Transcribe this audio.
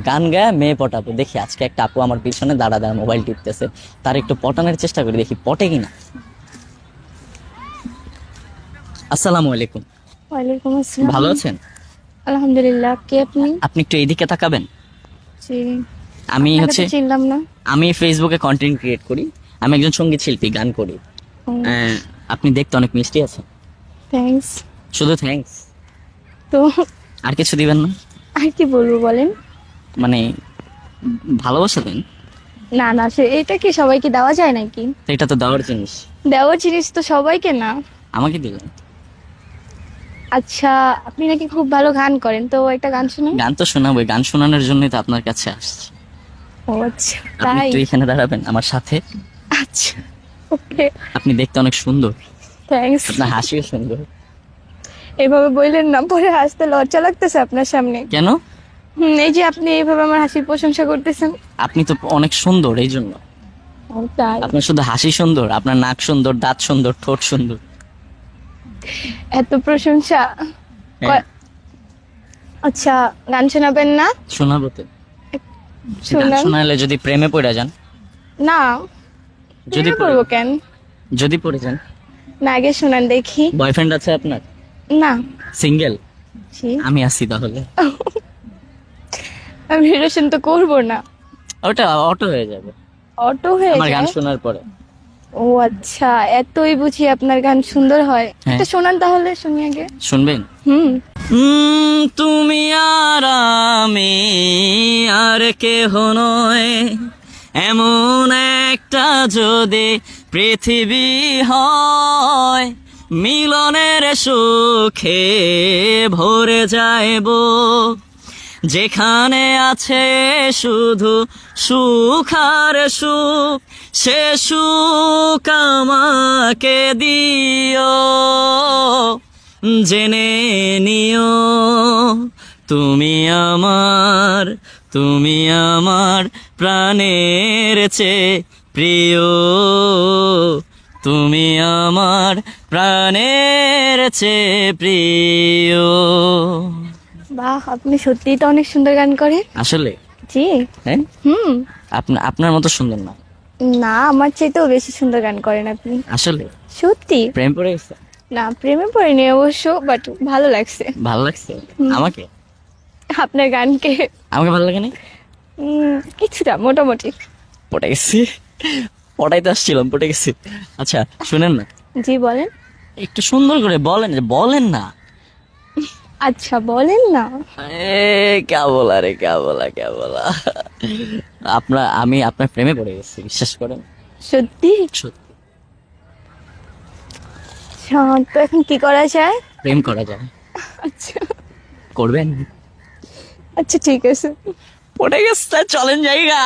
গান গায়ে মেয়ে পটাবো, দেখি আজকে একটা আপু আমার পিছনে দাঁড়া দাঁড়া মোবাইল টিপতেছে, তার একটু পটানোর চেষ্টা করি, দেখি পটে কিনা। আসসালামু আলাইকুম। ওয়ালাইকুম আসসালাম। ভালো আছেন? আলহামদুলিল্লাহ। কে আপনি? আপনি একটু এইদিকে তাকাবেন। জি। আমি আপনাকে হচ্ছে তো চিনলাম না। আমি ফেসবুকে কন্টেন্ট ক্রিয়েট করি, আমি একজন সঙ্গীত শিল্পী, গান করি। আপনি দেখতে অনেক মিষ্টি আছেন। থ্যাঙ্কস। শুধু থ্যাঙ্কস? তো আর কিছু দিবেন না? আর কি বলবো বলেন। মানে ভালোবাসা দেন? না না, এটা কি সবাইকে দেওয়া যায় নাকি? তো এটা তো দেওয়ার জিনিস। দেওয়ার জিনিস তো সবাইকে না। আমাকে দিবেন। আচ্ছা, আপনি নাকি খুব ভালো গান করেন, তো একটা গান শুনুন। গান তো শোনাবো, গান শোনানোর জন্যই তো আপনার কাছে আসছি। ও আচ্ছা, আপনি তাই? একটু এখানে দাঁড়াবেন আমার সাথে। আচ্ছা, ওকে। আপনি দেখতে অনেক সুন্দর, থ্যাঙ্কস। আপনার হাসিও সুন্দর। এইভাবে বললেন না, পরে হাসতে লজ্জা লাগতেছে আপনার সামনে। কেন? এই যে আপনি এইভাবে আমার হাসির প্রশংসা করতেছেন। আপনি তো অনেক সুন্দর, এই জন্য। ও তাই? আপনার শুধু হাসি সুন্দর, আপনার নাক সুন্দর, দাঁত সুন্দর, ঠোঁট সুন্দর। এত প্রশংসা। হ্যাঁ। আচ্ছা, গান শোনাবেন না? শোনাবো তো। গান শোনান। শোনালে যদি প্রেমে পড়ে যান? না, যদি প্রেমে পড়বো কেন? যদি পড়ে যান? না, আগে শোনান দেখি। বয়ফ্রেন্ড আছে আপনার? না। সিঙ্গেল? জি। আমি আছি তাহলে। আমি রিলেশন তো করবো না। ওটা অটো হয়ে যাবে অটো হয়ে আমার গান যায়? শোনার পরে। ও আচ্ছা, এতই বুঝি আপনার গান সুন্দর হয়। হ্যাঁ। এটা শোনান তাহলে, শুনি আগে। শুনবেন? হুম। তুমি আর আমি আর কেহ নয়, এমন একটা যদি পৃথিবী হয়, মিলনের সুখে ভরে যাইব, যেখানে আছে শুধু সুখ আর সুখ, সে সুখ আমাকে দিও, জেনে নিও তুমি আমার প্রাণের চেয়ে প্রিয়, তুমি আমার প্রাণের চেয়ে প্রিয়। বাহ, আপনি সত্যিই তো অনেক সুন্দর গান করেন। আসলে? জি। হ্যাঁ, হুম। আপনার মতো সুন্দর না। না, আমার চাইতেও বেশি সুন্দর গান করেন আপনি। আসলে? সত্যি? প্রেম পড়ে গেছে? না, প্রেমে পড়িনি অবশ্য, বাট ভালো লাগছে ভালো লাগছে আমাকে? আপনার গানকে। আমাকে ভালো লাগে না? কিছুটা, মোটামুটি। পড়ে গেছি, পড়াইতে আসছিলাম, পড়ে গেছি। আচ্ছা শুনেন না, জি বলেন। একটু সুন্দর করে বলেন, বলেন না। আচ্ছা, বলেন না। ক্যা বলা রে, ক্যা বলা, ক্যা বলা। আমি আপনার প্রেমে পড়ে গেছি, বিশ্বাস করেন। সত্যি? সত্যি। আচ্ছা, তো এখন কি করা যায়? প্রেম করা যায়। আচ্ছা। করবেন? আচ্ছা, ঠিক আছে। পড়ে গেছে, চলেন জায়গা।